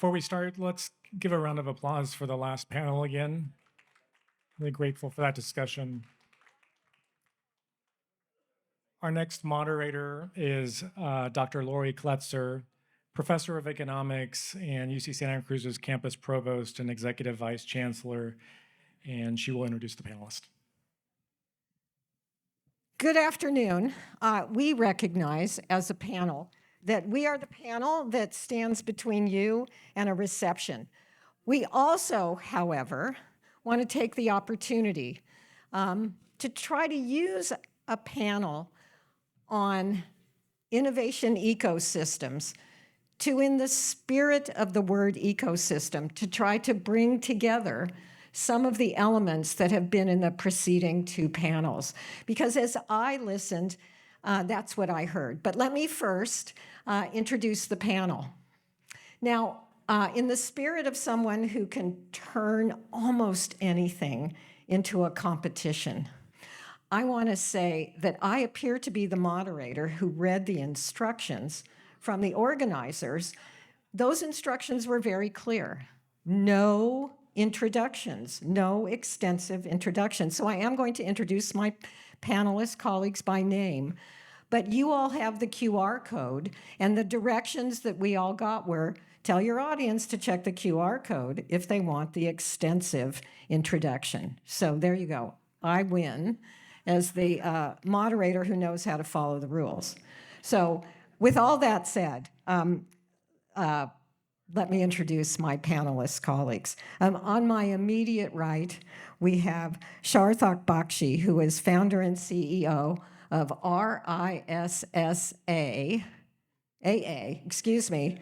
Before we start, let's give a round of applause for the last panel again. Really grateful for that discussion. Our next moderator is Dr. Lori Kletzer, Professor of Economics and UC Santa Cruz's Campus Provost and Executive Vice Chancellor, and she will introduce the panelists. Good afternoon. We recognize as a panel that we are the panel that stands between you and a reception. We also, however, want to take the opportunity to try to use a panel on innovation ecosystems to, in the spirit of the word ecosystem, to try to bring together some of the elements that have been in the preceding two panels. Because as I listened, that's what I heard. But let me first introduce the panel. Now, in the spirit of someone who can turn almost anything into a competition, I want to say that I appear to be the moderator who read the instructions from the organizers. Those instructions were very clear. No introductions, no extensive introductions. So I am going to introduce my panelist colleagues by name, but you all have the QR code, and the directions that we all got were, tell your audience to check the QR code if they want the extensive introduction. So there you go. I win as the moderator who knows how to follow the rules. So with all that said, let me introduce my panelist colleagues. On my immediate right, we have Sharthak Bakshi, who is founder and CEO of RISAA. RISAA.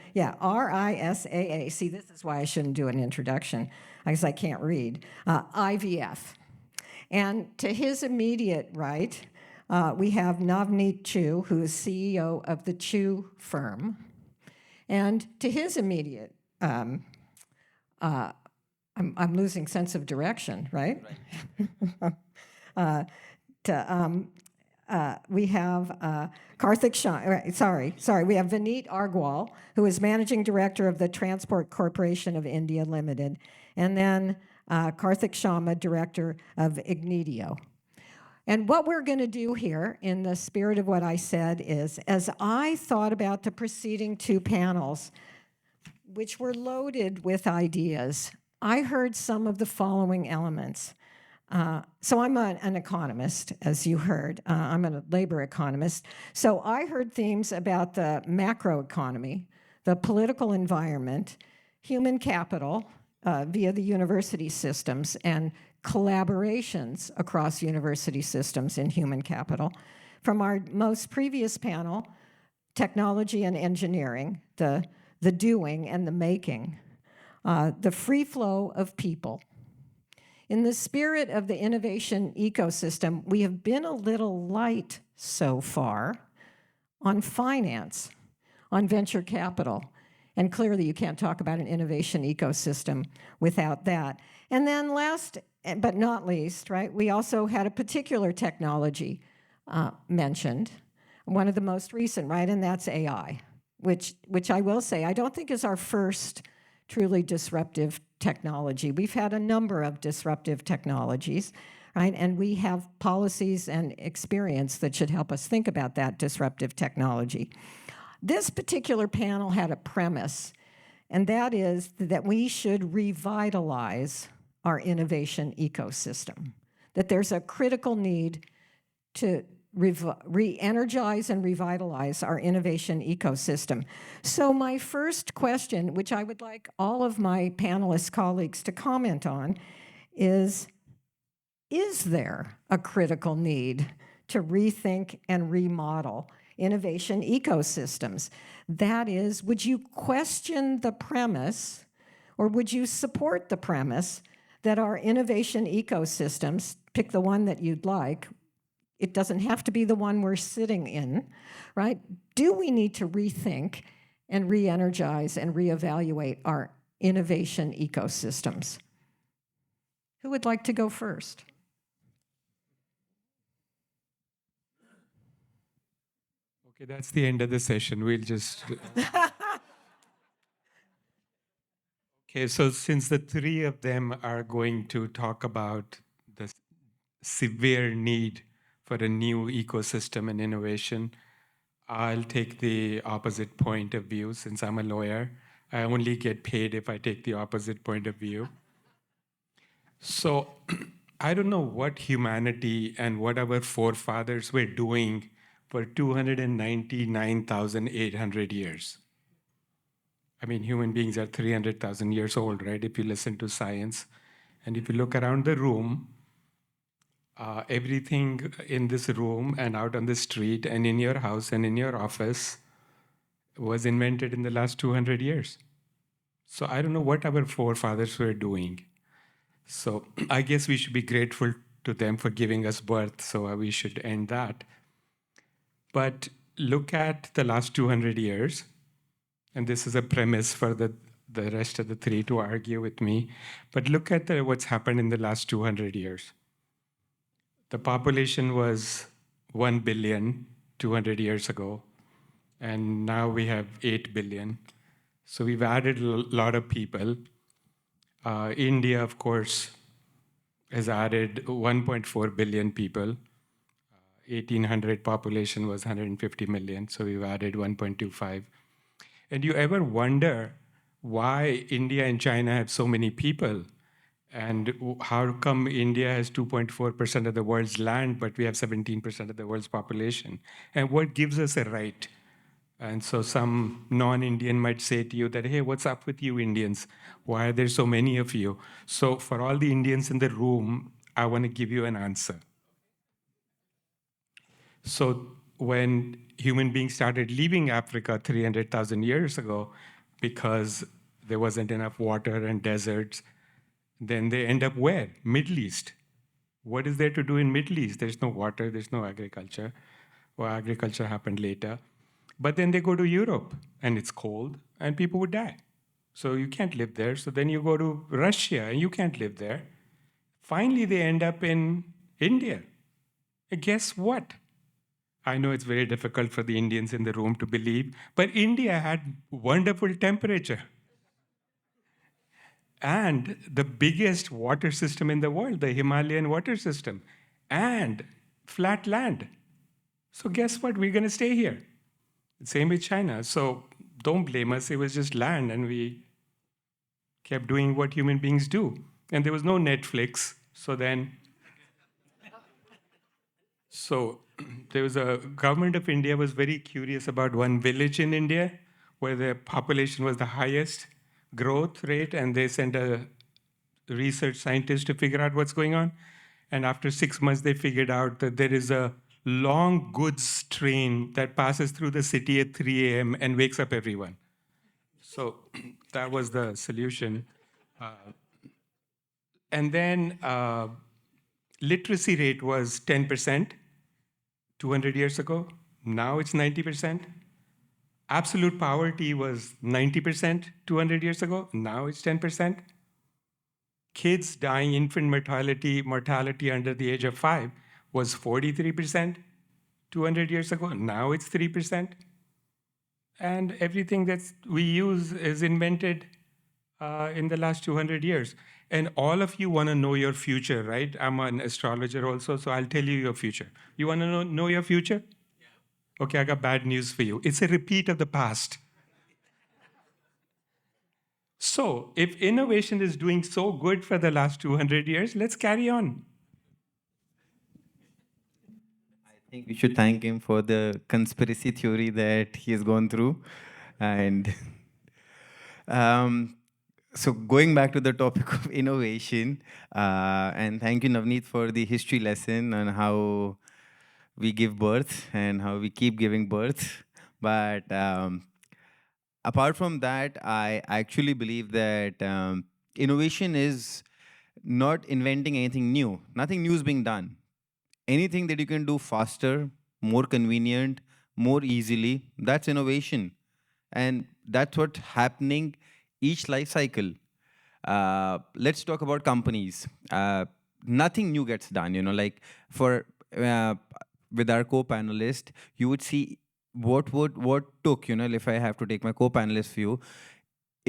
See, this is why I shouldn't do an introduction, because I can't read. IVF. And to his immediate right, we have Navneet Chu, who is CEO of the Chu firm. And to his immediate, I'm losing sense of direction, right? We have Karthik Shah, we have Vineet Argwal, who is Managing Director of the Transport Corporation of India Limited, and then Karthik Sharma, Director of Ignitio. And what we're going to do here, in the spirit of what I said, is as I thought about the preceding two panels, which were loaded with ideas, I heard some of the following elements. So I'm an economist, as you heard. I'm a labor economist. So I heard themes about the macroeconomy, the political environment, human capital via the university systems, and collaborations across university systems in human capital. From our most previous panel, technology and engineering, the doing and the making, the free flow of people. In the spirit of the innovation ecosystem, we have been a little light so far on finance, on venture capital, and clearly you can't talk about an innovation ecosystem without that. And then last but not least, right, we also had a particular technology mentioned, one of the most recent, right, and that's AI, which I will say I don't think is our first truly disruptive technology. We've had a number of disruptive technologies, right, and we have policies and experience that should help us think about that disruptive technology. This particular panel had a premise, and that is that we should revitalize our innovation ecosystem, that there's a critical need to re-energize and revitalize our innovation ecosystem. So my first question, which I would like all of my panelist colleagues to comment on, is there a critical need to rethink and remodel innovation ecosystems? That is, would you question the premise, or would you support the premise that our innovation ecosystems, pick the one that you'd like, it doesn't have to be the one we're sitting in, right? Do we need to rethink and re-energize and reevaluate our innovation ecosystems? Who would like to go first? Okay, that's the end of the session. We'll just... Okay, so since the three of them are going to talk about the severe need for a new ecosystem and innovation, I'll take the opposite point of view since I'm a lawyer. I only get paid if I take the opposite point of view. So I don't know what humanity and what our forefathers were doing for 299,800 years. I mean, human beings are 300,000 years old, right? If you listen to science. And if you look around the room, everything in this room and out on the street and in your house and in your office was invented in the last 200 years. So I don't know what our forefathers were doing. So I guess we should be grateful to them for giving us birth. So we should end that. But look at the last 200 years. And this is a premise for the rest of the three to argue with me. But look at what's happened in the last 200 years. The population was 1 billion 200 years ago, and now we have 8 billion. So we've added a lot of people. India, of course, has added 1.4 billion people. 1800 population was 150 million, so we've added 1.25. And you ever wonder why India and China have so many people? And how come India has 2.4% of the world's land, but we have 17% of the world's population? And what gives us a right? And so some non-Indian might say to you that, hey, what's up with you Indians? Why are there so many of you? So for all the Indians in the room, I want to give you an answer. So when human beings started leaving Africa 300,000 years ago because there wasn't enough water and deserts, then they end up where? Middle East. What is there to do in Middle East? There's no water, there's no agriculture. Well, agriculture happened later. But then they go to Europe and it's cold and people would die. So you can't live there. So then you go to Russia and you can't live there. Finally, they end up in India. And guess what? I know it's very difficult for the Indians in the room to believe, but India had wonderful temperature and the biggest water system in the world, the Himalayan water system, and flat land. So guess what? We're going to stay here. Same with China. So don't blame us. It was just land, and we kept doing what human beings do. And there was no Netflix. So there was a government of India was very curious about one village in India where the population was the highest growth rate, and they sent a research scientist to figure out what's going on. And after 6 months, they figured out that there is a long goods train that passes through the city at 3 a.m. and wakes up everyone. So that was the solution. And then literacy rate was 10% 200 years ago. Now it's 90%. Absolute poverty was 90% 200 years ago. Now it's 10%. Kids dying, infant mortality under the age of 5 was 43% 200 years ago. Now it's 3%. And everything that we use is invented in the last 200 years. And all of you want to know your future, right? I'm an astrologer also, so I'll tell you your future. You want to know your future? Yeah. Okay, I got bad news for you. It's a repeat of the past. So if innovation is doing so good for the last 200 years, let's carry on. I think we should thank him for the conspiracy theory that he has gone through. And so going back to the topic of innovation, and thank you, Navneet, for the history lesson on how we give birth and how we keep giving birth. But apart from that, I actually believe that innovation is not inventing anything new. Nothing new is being done. Anything that you can do faster, more convenient, more easily, that's innovation. And that's what's happening each life cycle. Let's talk about companies. Nothing new gets done, like for with our co-panelist, you would see what took, if I have to take my co-panelist view,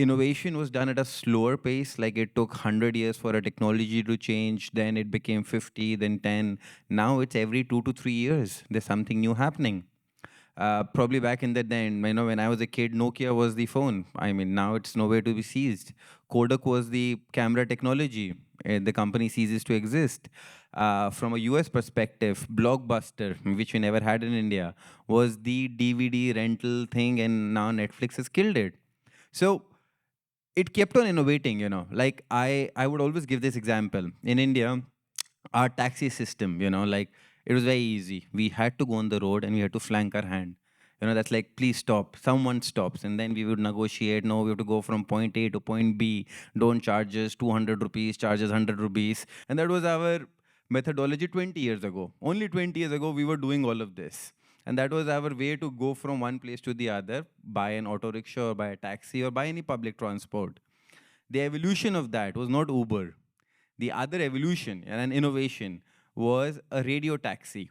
innovation was done at a slower pace. Like it took 100 years for a technology to change, then it became 50, then 10. Now it's every 2 to 3 years. There's something new happening. Probably back in the day, when I was a kid, Nokia was the phone. I mean, now it's nowhere to be seized. Kodak was the camera technology. The company ceases to exist. From a US perspective, Blockbuster, which we never had in India, was the DVD rental thing, and now Netflix has killed it. So it kept on innovating. Like I would always give this example. In India, our taxi system, like it was very easy. We had to go on the road and we had to flank our hand. That's like, please stop. Someone stops. And then we would negotiate. No, we have to go from point A to point B. Don't charge us 200 rupees, charge us 100 rupees. And that was our methodology 20 years ago. Only 20 years ago, we were doing all of this. And that was our way to go from one place to the other, buy an auto rickshaw or buy a taxi or buy any public transport. The evolution of that was not Uber. The other evolution and an innovation was a radio taxi.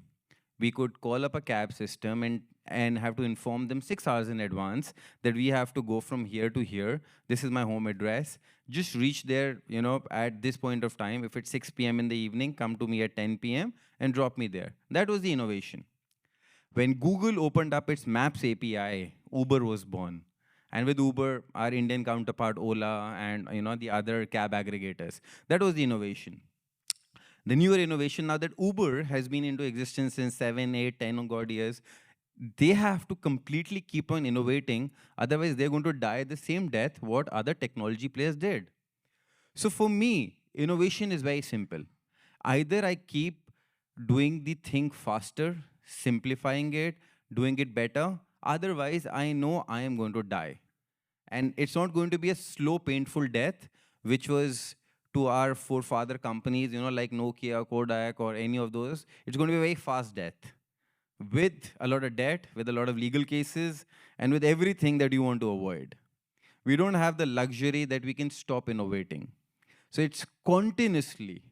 We could call up a cab system and have to inform them 6 hours in advance that we have to go from here to here. This is my home address. Just reach there, at this point of time. If it's 6 p.m. in the evening, come to me at 10 p.m. and drop me there. That was the innovation. When Google opened up its Maps API, Uber was born. And with Uber, our Indian counterpart Ola and the other cab aggregators. That was the innovation. The newer innovation now that Uber has been into existence since 7, 8, 10 God years, they have to completely keep on innovating. Otherwise, they're going to die the same death what other technology players did. So for me, innovation is very simple. Either I keep doing the thing faster, simplifying it, doing it better. Otherwise, I know I am going to die. And it's not going to be a slow, painful death, which was to our forefather companies, like Nokia, Kodak, or any of those. It's going to be a very fast death with a lot of debt, with a lot of legal cases, and with everything that you want to avoid. We don't have the luxury that we can stop innovating. So it's continuously,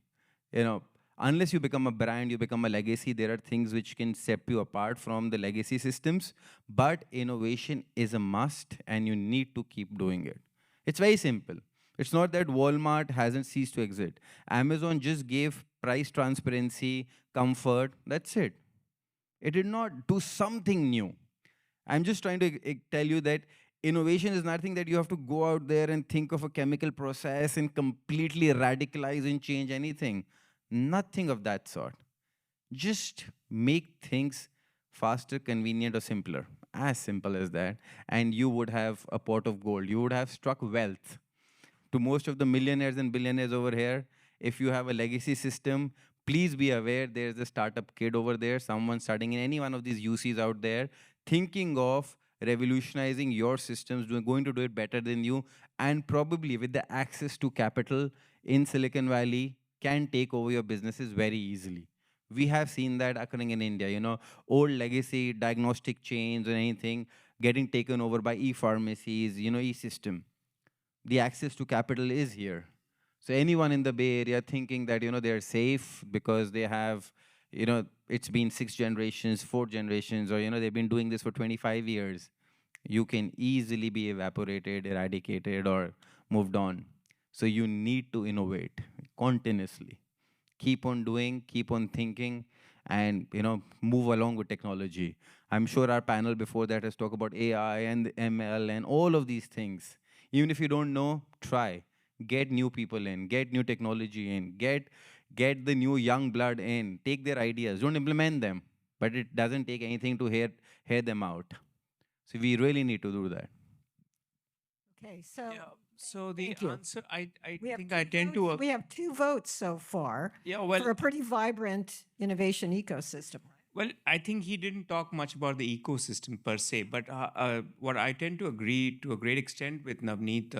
unless you become a brand, you become a legacy, there are things which can set you apart from the legacy systems. But innovation is a must, and you need to keep doing it. It's very simple. It's not that Walmart hasn't ceased to exist. Amazon just gave price transparency, comfort, that's it. It did not do something new. I'm just trying to tell you that innovation is nothing that you have to go out there and think of a chemical process and completely radicalize and change anything. Nothing of that sort. Just make things faster, convenient, or simpler. As simple as that. And you would have a pot of gold. You would have struck wealth. To most of the millionaires and billionaires over here, if you have a legacy system, please be aware there's a startup kid over there, someone studying in any one of these UCs out there, thinking of revolutionizing your systems, going to do it better than you, and probably with the access to capital in Silicon Valley, can take over your businesses very easily. We have seen that occurring in India, old legacy diagnostic chains or anything getting taken over by e-pharmacies, e-system. The access to capital is here. So anyone in the Bay Area thinking that, they're safe because they have, it's been 6 generations, 4 generations, or, they've been doing this for 25 years, you can easily be evaporated, eradicated, or moved on. So you need to innovate continuously. Keep on doing, keep on thinking, and move along with technology. I'm sure our panel before that has talked about AI and ML and all of these things. Even if you don't know, try. Get new people in, get new technology in, get the new young blood in, take their ideas, don't implement them, but it doesn't take anything to hear them out. So we really need to do that. Okay, so Yeah. So the Thank you. answer, I we have think two I tend votes- to. we have 2 votes so far Yeah, for well, a pretty vibrant innovation ecosystem. well, I think he didn't talk much about the ecosystem per se, but what I tend to agree to a great extent with Navneet,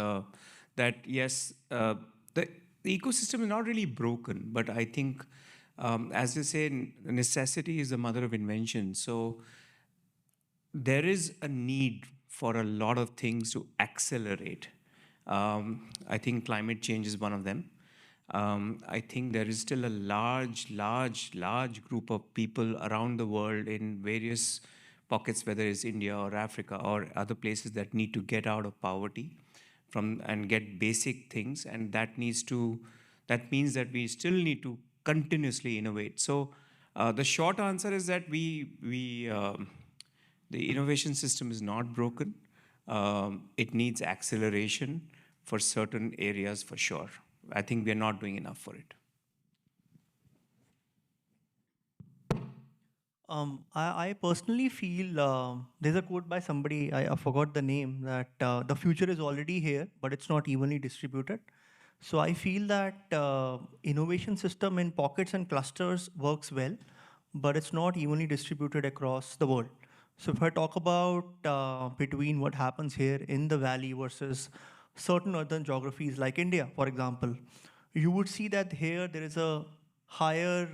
that yes, the ecosystem is not really broken, but I think, as they say, necessity is the mother of invention. So there is a need for a lot of things to accelerate. I think climate change is one of them. I think there is still a large group of people around the world in various pockets, whether it's India or Africa or other places, that need to get out of poverty. and get basic things, and that means that we still need to continuously innovate. So the short answer is that the innovation system is not broken. It needs acceleration for certain areas for sure. I think we are not doing enough for it. I personally feel there's a quote by somebody, I forgot the name, that the future is already here, but it's not evenly distributed. So I feel that innovation system in pockets and clusters works well, but it's not evenly distributed across the world. So if I talk about between what happens here in the valley versus certain other geographies like India, for example, you would see that here there is a higher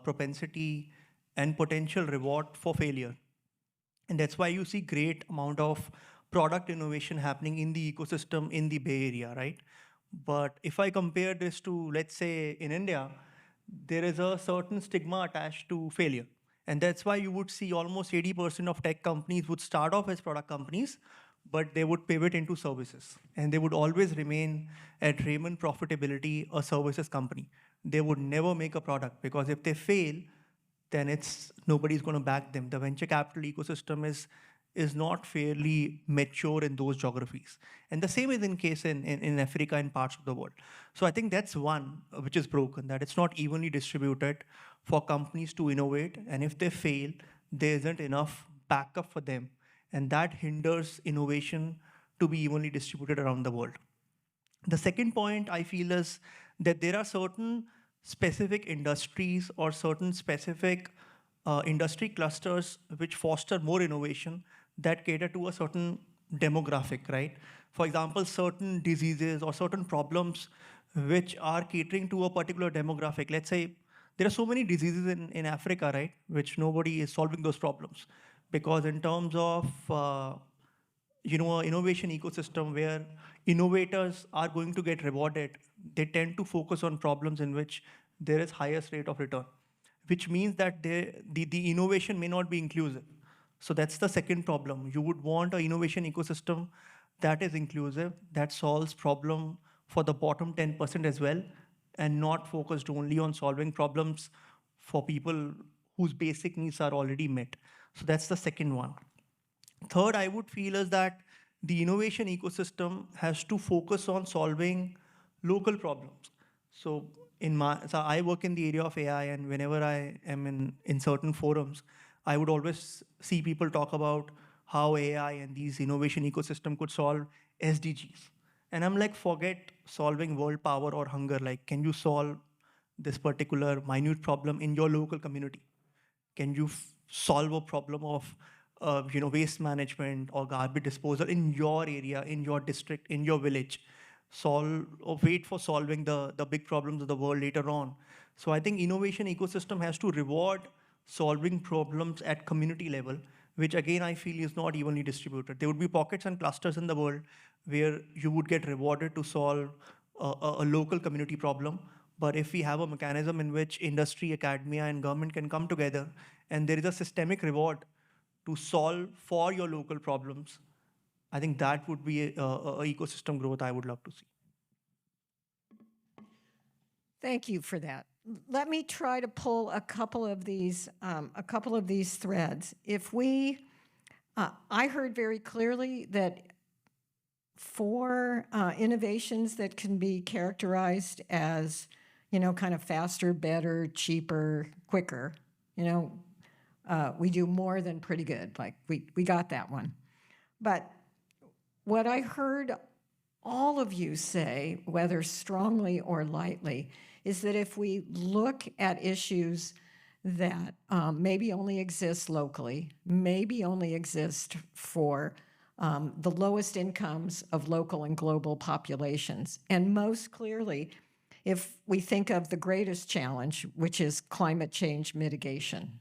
propensity and potential reward for failure. And that's why you see great amount of product innovation happening in the ecosystem in the Bay Area, right? But if I compare this to, let's say, in India, there is a certain stigma attached to failure. And that's why you would see almost 80% of tech companies would start off as product companies, but they would pivot into services. And they would always remain at Raymond profitability, a services company. They would never make a product, because if they fail, then nobody's going to back them. The venture capital ecosystem is not fairly mature in those geographies. And the same is in case in Africa and parts of the world. So I think that's one which is broken, that it's not evenly distributed for companies to innovate. And if they fail, there isn't enough backup for them. And that hinders innovation to be evenly distributed around the world. The second point I feel is that there are certain specific industries or certain specific industry clusters which foster more innovation that cater to a certain demographic, right? For example, certain diseases or certain problems which are catering to a particular demographic. Let's say there are so many diseases in Africa, right, which nobody is solving those problems. Because in terms of innovation ecosystem where innovators are going to get rewarded, they tend to focus on problems in which there is highest rate of return, which means that the innovation may not be inclusive. So that's the second problem. You would want an innovation ecosystem that is inclusive, that solves problem for the bottom 10% as well, and not focused only on solving problems for people whose basic needs are already met. So that's the second one. Third, I would feel is that the innovation ecosystem has to focus on solving local problems. So I work in the area of AI, and whenever I am in certain forums, I would always see people talk about how AI and these innovation ecosystem could solve SDGs. And I'm like, forget solving world power or hunger. Like, can you solve this particular minute problem in your local community? Can you solve a problem of waste management or garbage disposal in your area, in your district, in your village? Solve or wait for solving the big problems of the world later on. So I think innovation ecosystem has to reward solving problems at community level, which again I feel is not evenly distributed. There would be pockets and clusters in the world where you would get rewarded to solve a local community problem. But if we have a mechanism in which industry, academia, and government can come together, and there is a systemic reward to solve for your local problems, I think that would be a ecosystem growth I would love to see. Thank you for that. Let me try to pull a couple of these threads. I heard very clearly that for innovations that can be characterized as, kind of faster, better, cheaper, quicker, we do more than pretty good. Like we got that one. But what I heard all of you say, whether strongly or lightly, is that if we look at issues that maybe only exist locally, maybe only exist for the lowest incomes of local and global populations, and most clearly, if we think of the greatest challenge, which is climate change mitigation,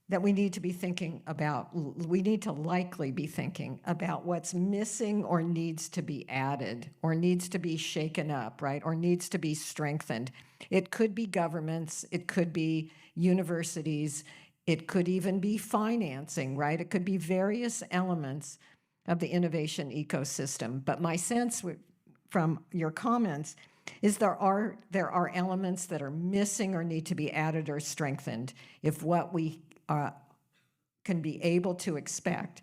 that we need to be thinking about, we need to likely be thinking about what's missing or needs to be added or needs to be shaken up, right? Or needs to be strengthened. It could be governments, it could be universities, it could even be financing, right? It could be various elements of the innovation ecosystem. But my sense from your comments is there are elements that are missing or need to be added or strengthened if what we can be able to expect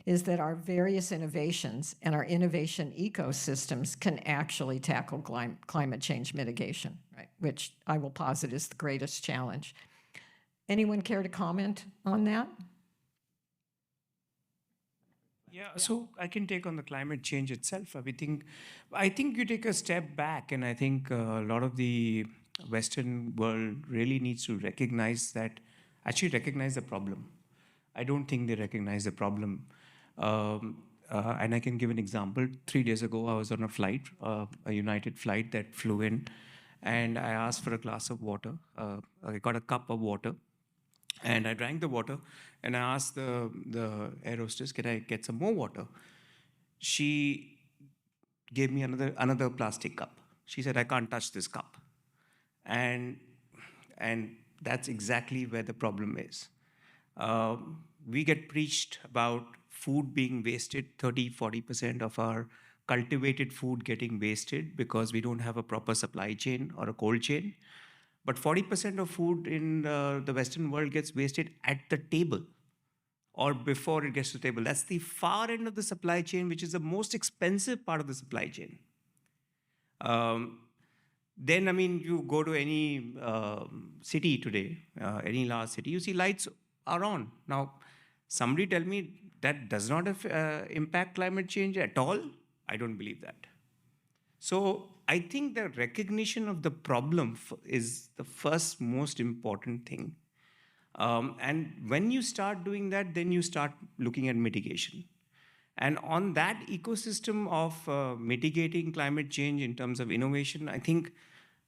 is that our various innovations and our innovation ecosystems can actually tackle climate change mitigation, right? Which I will posit is the greatest challenge. Anyone care to comment on that? Yeah, so I can take on the climate change itself. I think you take a step back, and I think a lot of the Western world really needs to recognize the problem. I don't think they recognize the problem. And I can give an example. 3 days ago, I was on a flight, a United flight that flew in, and I asked for a glass of water. I got a cup of water, and I drank the water, and I asked the air hostess, "Can I get some more water?" She gave me another plastic cup. She said, "I can't touch this cup," and that's exactly where the problem is. We get preached about food being wasted, 30-40% of our cultivated food getting wasted because we don't have a proper supply chain or a cold chain. But 40% of food in the Western world gets wasted at the table or before it gets to the table. That's the far end of the supply chain, which is the most expensive part of the supply chain. Then, I mean, you go to any city today, any large city, you see lights are on. Now, somebody tell me that does not impact climate change at all? I don't believe that. So I think the recognition of the problem is the first most important thing. And when you start doing that, then you start looking at mitigation. And on that ecosystem of mitigating climate change in terms of innovation, I think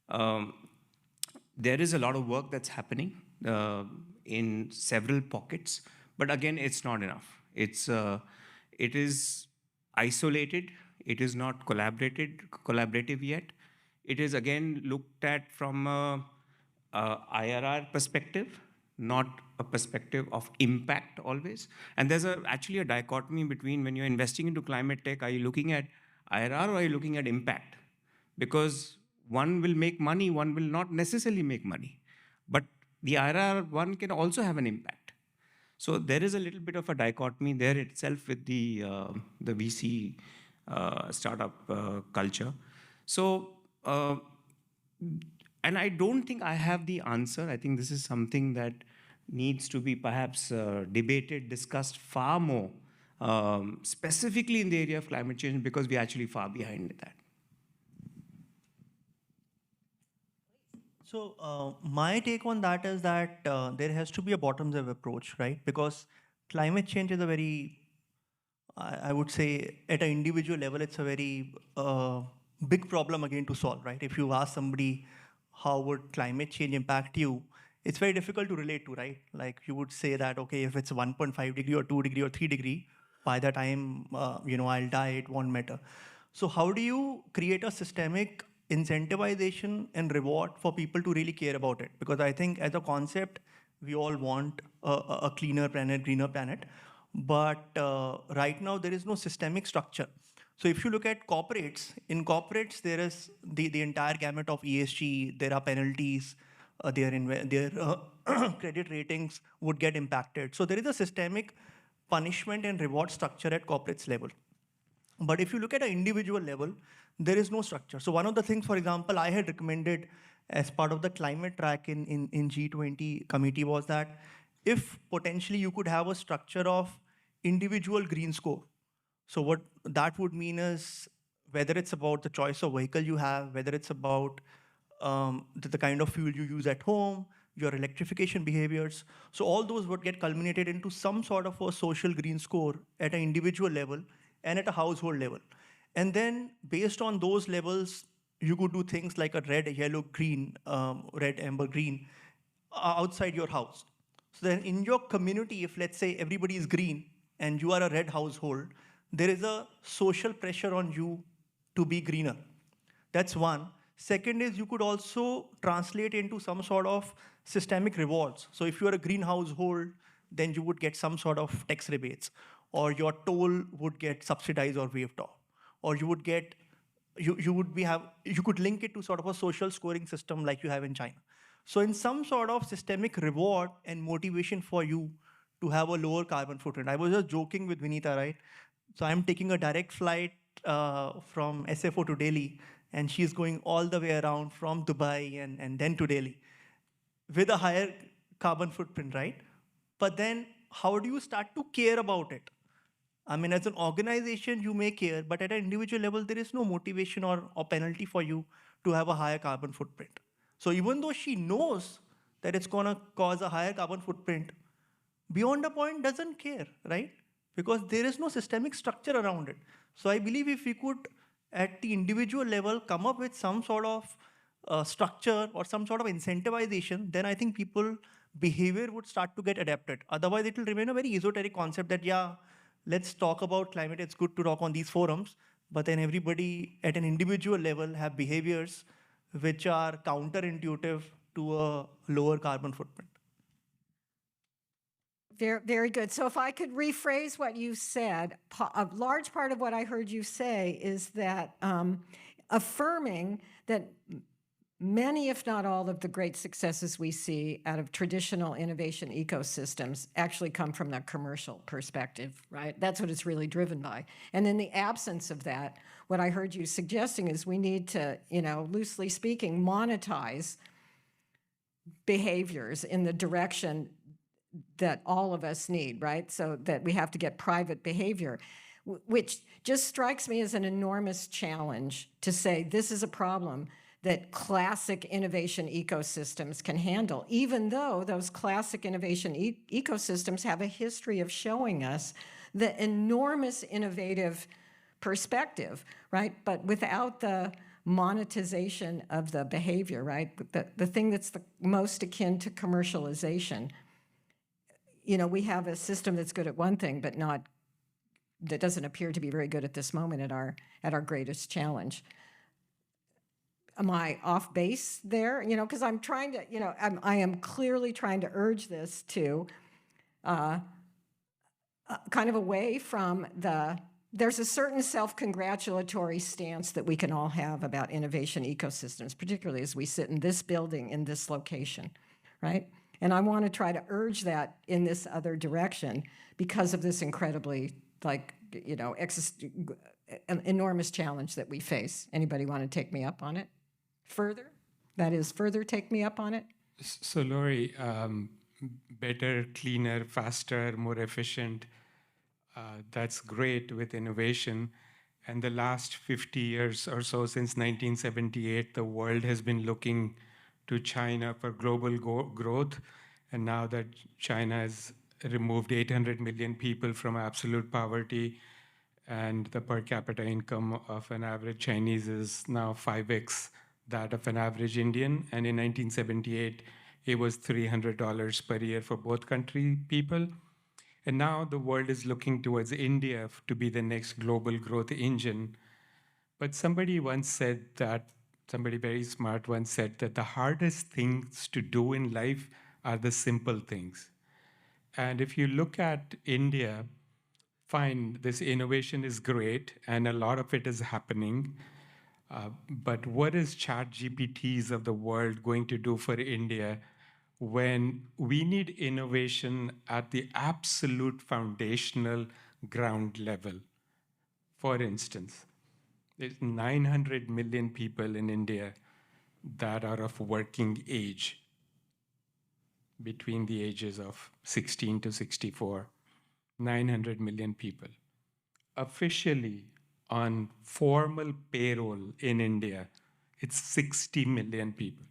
there is a lot of work that's happening in several pockets. But again, it's not enough. It is isolated. It is not collaborative yet. It is again looked at from a IRR perspective, not a perspective of impact always. And there's actually a dichotomy between when you're investing into climate tech, are you looking at IRR or are you looking at impact? Because one will make money, one will not necessarily make money. But the IRR one can also have an impact. So there is a little bit of a dichotomy there itself with the VC startup culture. So, and I don't think I have the answer. I think this is something that needs to be perhaps debated, discussed far more, specifically in the area of climate change, because we're actually far behind that. So my take on that is that there has to be a bottoms-up approach, right? Because climate change is a very, I would say, at an individual level, it's a very big problem again to solve, right? If you ask somebody, how would climate change impact you? It's very difficult to relate to, right? Like you would say that, okay, if it's 1.5 degree or 2 degree or 3 degree, by the time, I'll die, it won't matter. So how do you create a systemic incentivization and reward for people to really care about it? Because I think as a concept, we all want a cleaner planet, greener planet. But right now, there is no systemic structure. So if you look at corporates, in corporates, there is the entire gamut of ESG, there are penalties, their credit ratings would get impacted. So there is a systemic punishment and reward structure at corporates level. But if you look at an individual level, there is no structure. So one of the things, for example, I had recommended as part of the climate track in G20 committee was that if potentially you could have a structure of individual green score. So what that would mean is whether it's about the choice of vehicle you have, whether it's about the kind of fuel you use at home, your electrification behaviors. So all those would get culminated into some sort of a social green score at an individual level and at a household level. And then based on those levels, you could do things like a red, yellow, green, red, amber, green outside your house. So then in your community, if let's say everybody is green and you are a red household, there is a social pressure on you to be greener. That's one. Second is you could also translate into some sort of systemic rewards. So if you are a green household, then you would get some sort of tax rebates. or your toll would get subsidized or waived off, or you would get you could link it to sort of a social scoring system like you have in China. So in some sort of systemic reward and motivation for you to have a lower carbon footprint. I was just joking with Vinita, right? So I'm taking a direct flight from SFO to Delhi, and she's going all the way around from Dubai and then to Delhi with a higher carbon footprint, right? But then how do you start to care about it? I mean, as an organization, you may care, but at an individual level, there is no motivation or penalty for you to have a higher carbon footprint. So even though she knows that it's going to cause a higher carbon footprint, beyond a point doesn't care, right? Because there is no systemic structure around it. So I believe if we could, at the individual level, come up with some sort of structure or some sort of incentivization, then I think people behavior would start to get adapted. Otherwise, it will remain a very esoteric concept that, yeah, let's talk about climate. It's good to talk on these forums, but then everybody at an individual level have behaviors which are counterintuitive to a lower carbon footprint. Very, very good. So if I could rephrase what you said, a large part of what I heard you say is that affirming that many, if not all, of the great successes we see out of traditional innovation ecosystems actually come from the commercial perspective, right? That's what it's really driven by. And in the absence of that, what I heard you suggesting is we need to, loosely speaking, monetize behaviors in the direction that all of us need, right? So that we have to get private behavior, which just strikes me as an enormous challenge to say this is a problem that classic innovation ecosystems can handle, even though those classic innovation ecosystems have a history of showing us the enormous innovative perspective, right? But without the monetization of the behavior, right? The thing that's the most akin to commercialization. We have a system that's good at one thing, but that doesn't appear to be very good at this moment at our greatest challenge. Am I off base there? Because I'm trying to, I am clearly trying to urge this to kind of away from there's a certain self-congratulatory stance that we can all have about innovation ecosystems, particularly as we sit in this building in this location, right? And I want to try to urge that in this other direction because of this incredibly, enormous challenge that we face. Anybody want to take me up on it? Further? That is, further take me up on it? So, Lori, better, cleaner, faster, more efficient, that's great with innovation. And the last 50 years or so, since 1978, the world has been looking to China for global growth. And now that China has removed 800 million people from absolute poverty, and the per capita income of an average Chinese is now 5x that of an average Indian. And in 1978, it was $300 per year for both country people. And now the world is looking towards India to be the next global growth engine. But somebody very smart once said that the hardest things to do in life are the simple things. And if you look at India, fine, this innovation is great, and a lot of it is happening. But what is ChatGPTs of the world going to do for India when we need innovation at the absolute foundational ground level? For instance, there's 900 million people in India that are of working age, between the ages of 16 to 64. 900 million people. Officially, on formal payroll in India, it's 60 million people.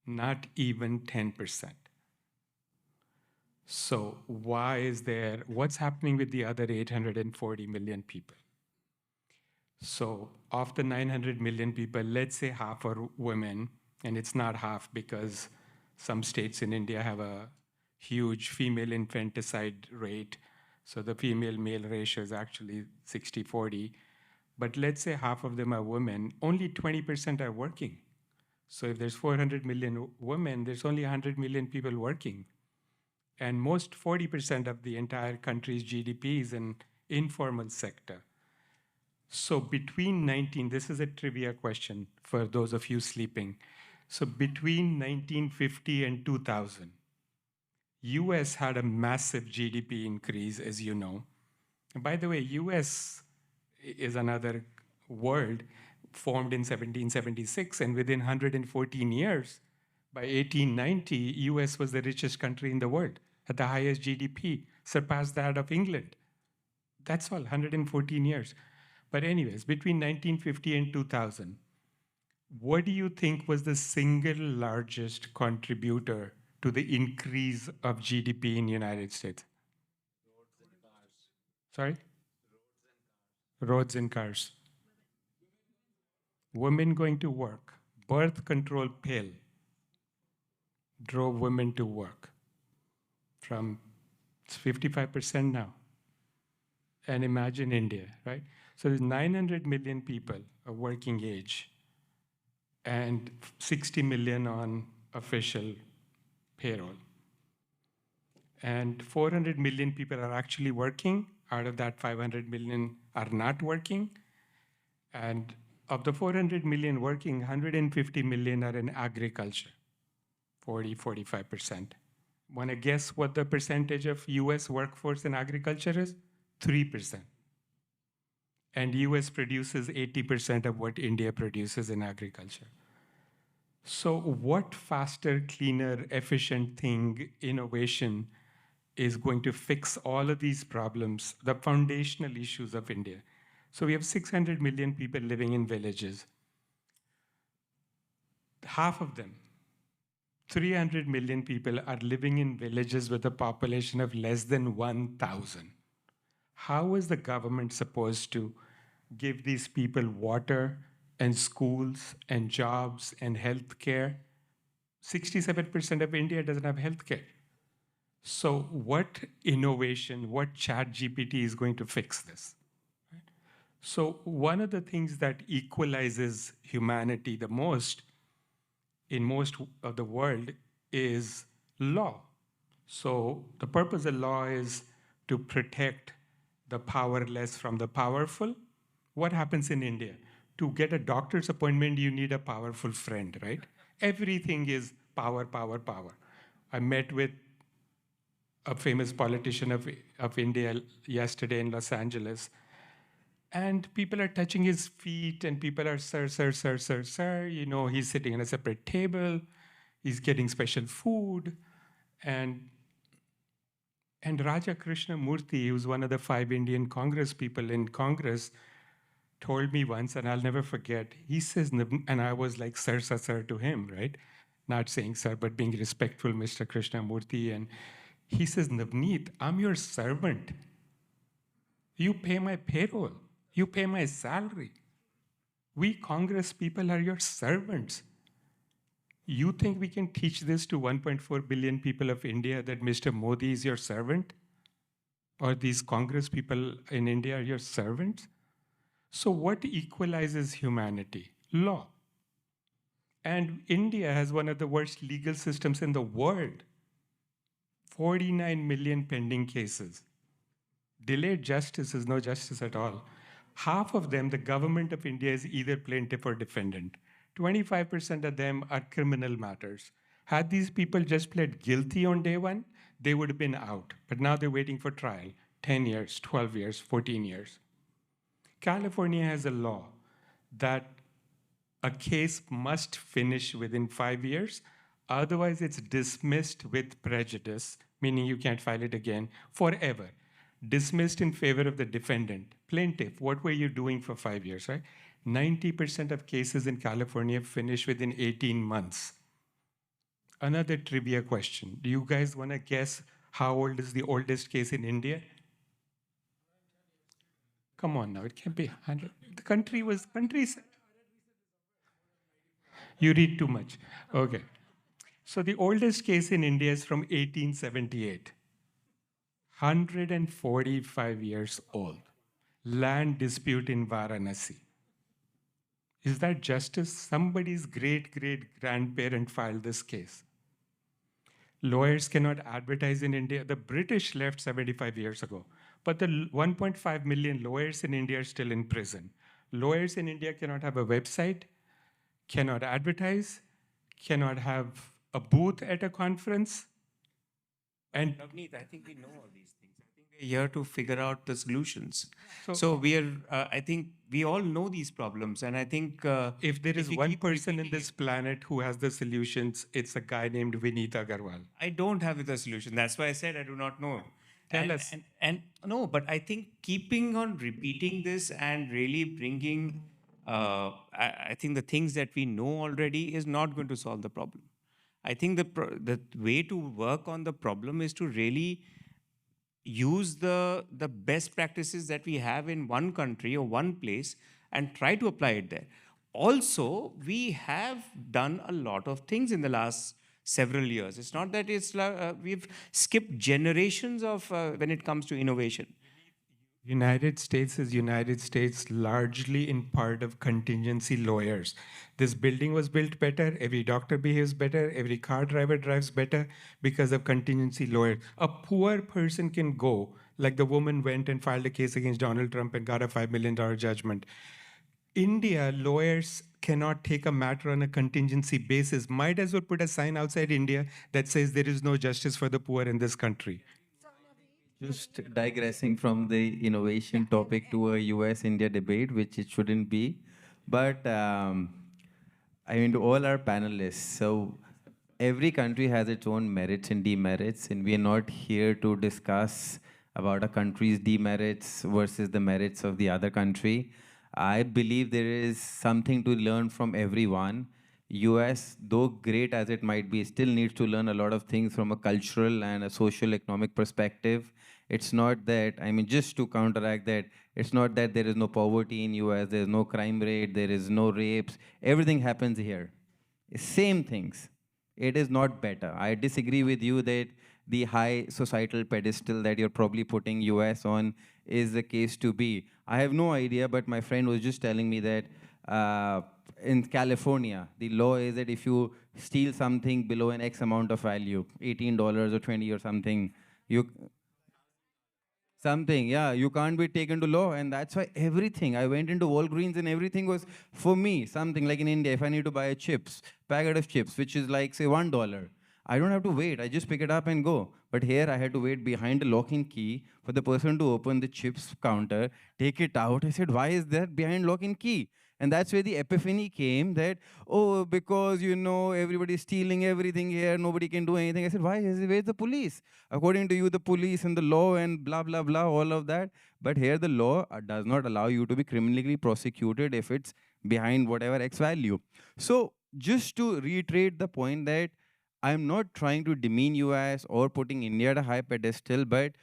Not even 10%. So what's happening with the other 840 million people? So of the 900 million people, let's say half are women, and it's not half because some states in India have a huge female infanticide rate. So the female-male ratio is actually 60-40. But let's say half of them are women, only 20% are working. So if there's 400 million women, there's only 100 million people working. And most 40% of the entire country's GDP is in informal sector. So between this is a trivia question for those of you sleeping. So between 1950 and 2000, US had a massive GDP increase, as you know. And by the way, US is another world formed in 1776, and within 114 years, by 1890, US was the richest country in the world, had the highest GDP, surpassed that of England. That's all, 114 years. But anyways, between 1950 and 2000, what do you think was the single largest contributor to the increase of GDP in the United States? Sorry? Roads and cars. Women going to work. Birth control pill drove women to work from 55% now. And imagine India, right? So there's 900 million people of working age and 60 million on official payroll. And 400 million people are actually working. Out of that, 500 million are not working. And of the 400 million working, 150 million are in agriculture, 45%. Want to guess what the percentage of US workforce in agriculture is? 3%. And US produces 80% of what India produces in agriculture. So what faster, cleaner, efficient thing, innovation, is going to fix all of these problems, the foundational issues of India? So we have 600 million people living in villages. Half of them, 300 million people, are living in villages with a population of less than 1,000. How is the government supposed to give these people water and schools and jobs and health care? 67% of India doesn't have health care. So what innovation, what ChatGPT is going to fix this? So one of the things that equalizes humanity the most in most of the world is law. So the purpose of law is to protect the powerless from the powerful. What happens in India? To get a doctor's appointment, you need a powerful friend, right? Everything is power, power, power. I met with a famous politician of India yesterday in Los Angeles, and people are touching his feet, and people are, sir, sir, sir, sir, sir. You know, he's sitting on a separate table. He's getting special food. And Raja Krishnamurthy, who's one of the 5 Indian Congress people in Congress, told me once, and I'll never forget, he says, and I was like, sir, sir, sir to him, right? Not saying sir, but being respectful, Mr. Krishnamurthy. And he says, Navneet, I'm your servant. You pay my payroll. You pay my salary. We Congress people are your servants. You think we can teach this to 1.4 billion people of India that Mr. Modi is your servant? Or these Congress people in India are your servants? So what equalizes humanity? Law. And India has one of the worst legal systems in the world. 49 million pending cases. Delayed justice is no justice at all. Half of them, the government of India is either plaintiff or defendant. 25% of them are criminal matters. Had these people just pled guilty on day one, they would have been out. But now they're waiting for trial. 10 years, 12 years, 14 years. California has a law that a case must finish within 5 years. Otherwise, it's dismissed with prejudice, meaning you can't file it again forever. Dismissed in favor of the defendant. Plaintiff, what were you doing for 5 years, right? 90% of cases in California finish within 18 months. Another trivia question. Do you guys want to guess how old is the oldest case in India? Come on now, it can't be 100. The countries. You read too much. Okay. So the oldest case in India is from 1878. 145 years old. Land dispute in Varanasi. Is that justice? Somebody's great-great-grandparent filed this case. Lawyers cannot advertise in India. The British left 75 years ago, but the 1.5 million lawyers in India are still in prison. Lawyers in India cannot have a website, cannot advertise, cannot have a booth at a conference. And Navneet, I think we know all these things. I think we're here to figure out the solutions. So- So we are, I think we all know these problems. And I think if there is we one keep person in repeating this planet who has the solutions, it's a guy named Vineet Agarwal. I don't have the solution. That's why I said I do not know. Tell us. And no, but I think keeping on repeating this and really bringing, I think the things that we know already is not going to solve the problem. I think the way to work on the problem is to really use the best practices that we have in one country or one place and try to apply it there. Also, we have done a lot of things in the last several years. It's not that we've skipped generations of when it comes to innovation. United States is United States largely in part of contingency lawyers. This building was built better, every doctor behaves better, every car driver drives better because of contingency lawyers. A poor person can go, like the woman went and filed a case against Donald Trump and got a $5 million judgment. India, lawyers cannot take a matter on a contingency basis. Might as well put a sign outside India that says there is no justice for the poor in this country. Just digressing from the innovation topic to a US-India debate, which it shouldn't be. But I mean, to all our panelists, so every country has its own merits and demerits, and we are not here to discuss about a country's demerits versus the merits of the other country. I believe there is something to learn from everyone. US, though great as it might be, still needs to learn a lot of things from a cultural and a social economic perspective. It's not that, I mean, just to counteract that, it's not that there is no poverty in US, there's no crime rate, there is no rapes, everything happens here. Same things. It is not better. I disagree with you that the high societal pedestal that you're probably putting US on is the case to be. I have no idea, but my friend was just telling me that in California, the law is that if you steal something below an X amount of value, $18 or 20 or something, you can't be taken to law. And that's why everything, I went into Walgreens and everything was, for me, something like in India, if I need to buy a packet of chips, which is like, say, $1, I don't have to wait. I just pick it up and go. But here I had to wait behind the lock-in key for the person to open the chips counter, take it out. I said, why is that behind lock-in key? And that's where the epiphany came that, oh, because, you know, everybody's stealing everything here, nobody can do anything. I said, where's the police? According to you, the police and the law and blah, blah, blah, all of that. But here the law does not allow you to be criminally prosecuted if it's behind whatever X value. So just to reiterate the point that I'm not trying to demean US or putting India at a high pedestal, but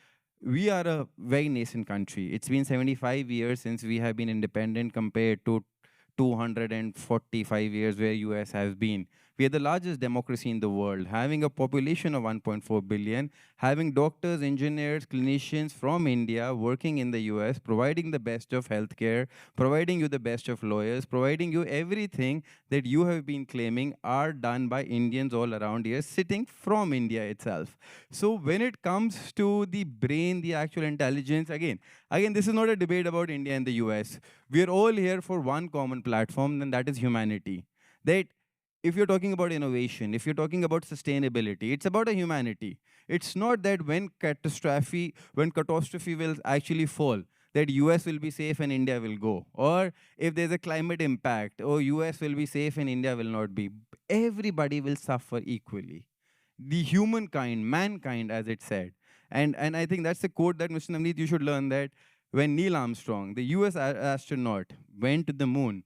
we are a very nascent country. It's been 75 years since we have been independent compared to 245 years where US has been. We are the largest democracy in the world, having a population of 1.4 billion, having doctors, engineers, clinicians from India working in the US, providing the best of healthcare, providing you the best of lawyers, providing you everything that you have been claiming are done by Indians all around here, sitting from India itself. So when it comes to the brain, the actual intelligence, again, this is not a debate about India and the US. We are all here for one common platform, and that is humanity. That if you're talking about innovation, if you're talking about sustainability, it's about a humanity. It's not that when catastrophe will actually fall, that US will be safe and India will go. Or if there's a climate impact, or US will be safe and India will not be. Everybody will suffer equally. The humankind, mankind, as it said. And I think that's the quote that, Mr. Navneet, you should learn, that when Neil Armstrong, the US astronaut, went to the moon,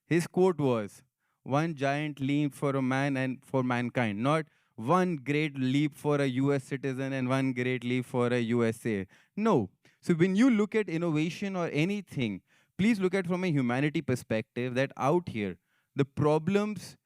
his quote was, "One giant leap for a man and for mankind," not one great leap for a US citizen and one great leap for a USA. No. So when you look at innovation or anything, please look at it from a humanity perspective, that out here, the problems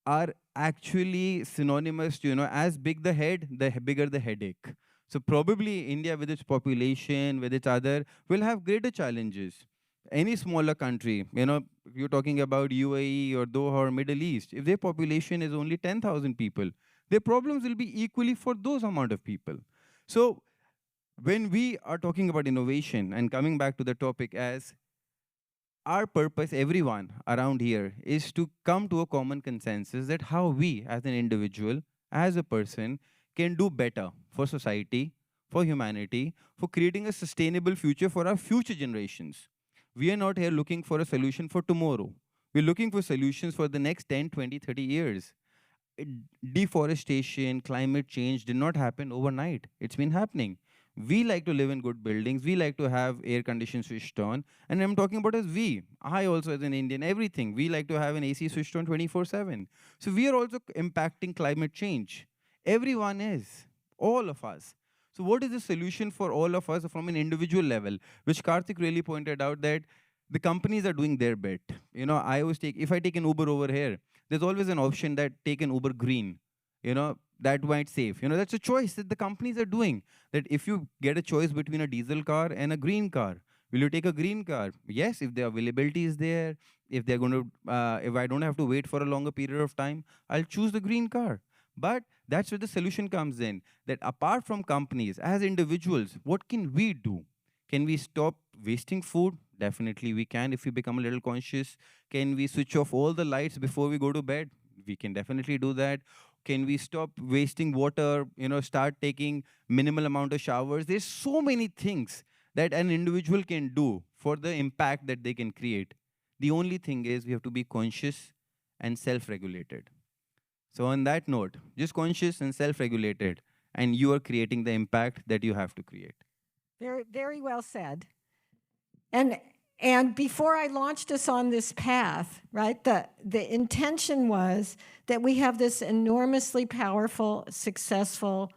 are actually synonymous to, as big the head, the bigger the headache. So probably India, with its population, with its other, will have greater challenges. Any smaller country, if you're talking about UAE or Doha or Middle East, if their population is only 10,000 people, their problems will be equally for those amount of people. So when we are talking about innovation and coming back to the topic, as our purpose, everyone around here, is to come to a common consensus that how we as an individual, as a person, can do better for society, for humanity, for creating a sustainable future for our future generations. We are not here looking for a solution for tomorrow. We're looking for solutions for the next 10, 20, 30 years. Deforestation, climate change did not happen overnight. It's been happening. We like to live in good buildings. We like to have air conditioning switched on. And I'm talking about as we. I also, as an Indian, everything. We like to have an AC switched on 24/7. So we are also impacting climate change. Everyone is, all of us. So what is the solution for all of us from an individual level? Which Karthik really pointed out that the companies are doing their bit. I always if I take an Uber over here, there's always an option that take an Uber green. That might save. That's a choice that the companies are doing. That if you get a choice between a diesel car and a green car, will you take a green car? Yes, if the availability is there, if they're going to, if I don't have to wait for a longer period of time, I'll choose the green car. But that's where the solution comes in. That apart from companies, as individuals, what can we do? Can we stop wasting food? Definitely we can if we become a little conscious. Can we switch off all the lights before we go to bed? We can definitely do that. Can we stop wasting water? Start taking minimal amount of showers. There's so many things that an individual can do for the impact that they can create. The only thing is we have to be conscious and self-regulated. So on that note, just conscious and self-regulated, and you are creating the impact that you have to create. Very, very well said. And before I launched us on this path, right, the intention was that we have this enormously powerful, successful,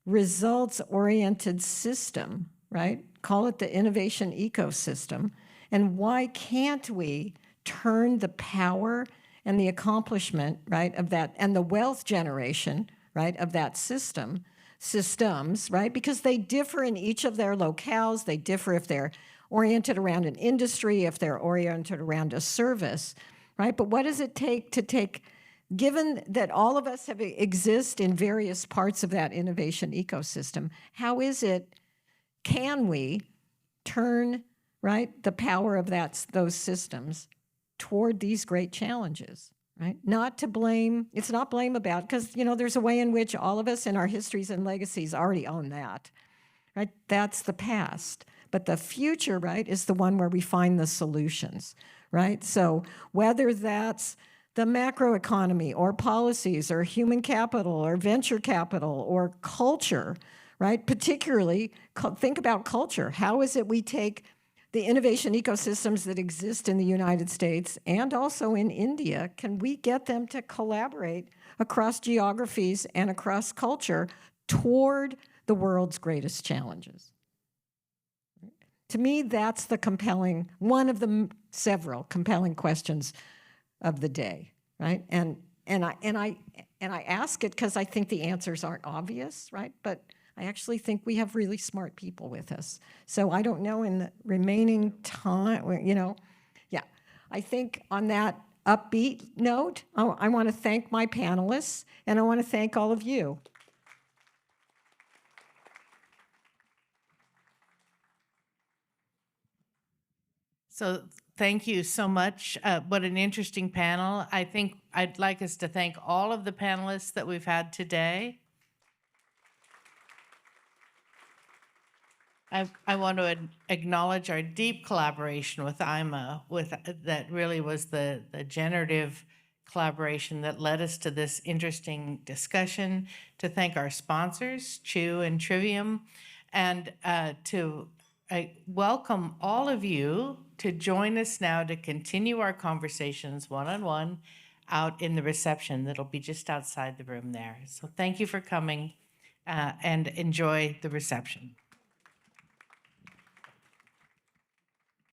results-oriented system, right? Call it the innovation ecosystem. And why can't we turn the power and the accomplishment, right, of that, and the wealth generation, right, of that systems, right? Because they differ in each of their locales. They differ if they're oriented around an industry, if they're oriented around a service, right? But what does it take to given that all of us exist in various parts of that innovation ecosystem, can we turn, right, the power of those systems toward these great challenges, right? Not to blame, it's not blame about, because, there's a way in which all of us in our histories and legacies already own that, right? That's the past. But the future, right, is the one where we find the solutions, right? So whether that's the macroeconomy or policies or human capital or venture capital or culture, right? Particularly, think about culture. How is it we take the innovation ecosystems that exist in the United States and also in India, can we get them to collaborate across geographies and across culture toward the world's greatest challenges? To me, that's one of the several compelling questions of the day, right? And I ask it because I think the answers aren't obvious, right? But I actually think we have really smart people with us. So I don't know in the remaining time, I think on that upbeat note, I want to thank my panelists and I want to thank all of you. So thank you so much. What an interesting panel. I think I'd like us to thank all of the panelists that we've had today. I want to acknowledge our deep collaboration with AIMA, that really was the generative collaboration that led us to this interesting discussion, to thank our sponsors, Chew and Trivium, and to welcome all of you to join us now to continue our conversations one-on-one out in the reception that'll be just outside the room there. So thank you for coming and enjoy the reception.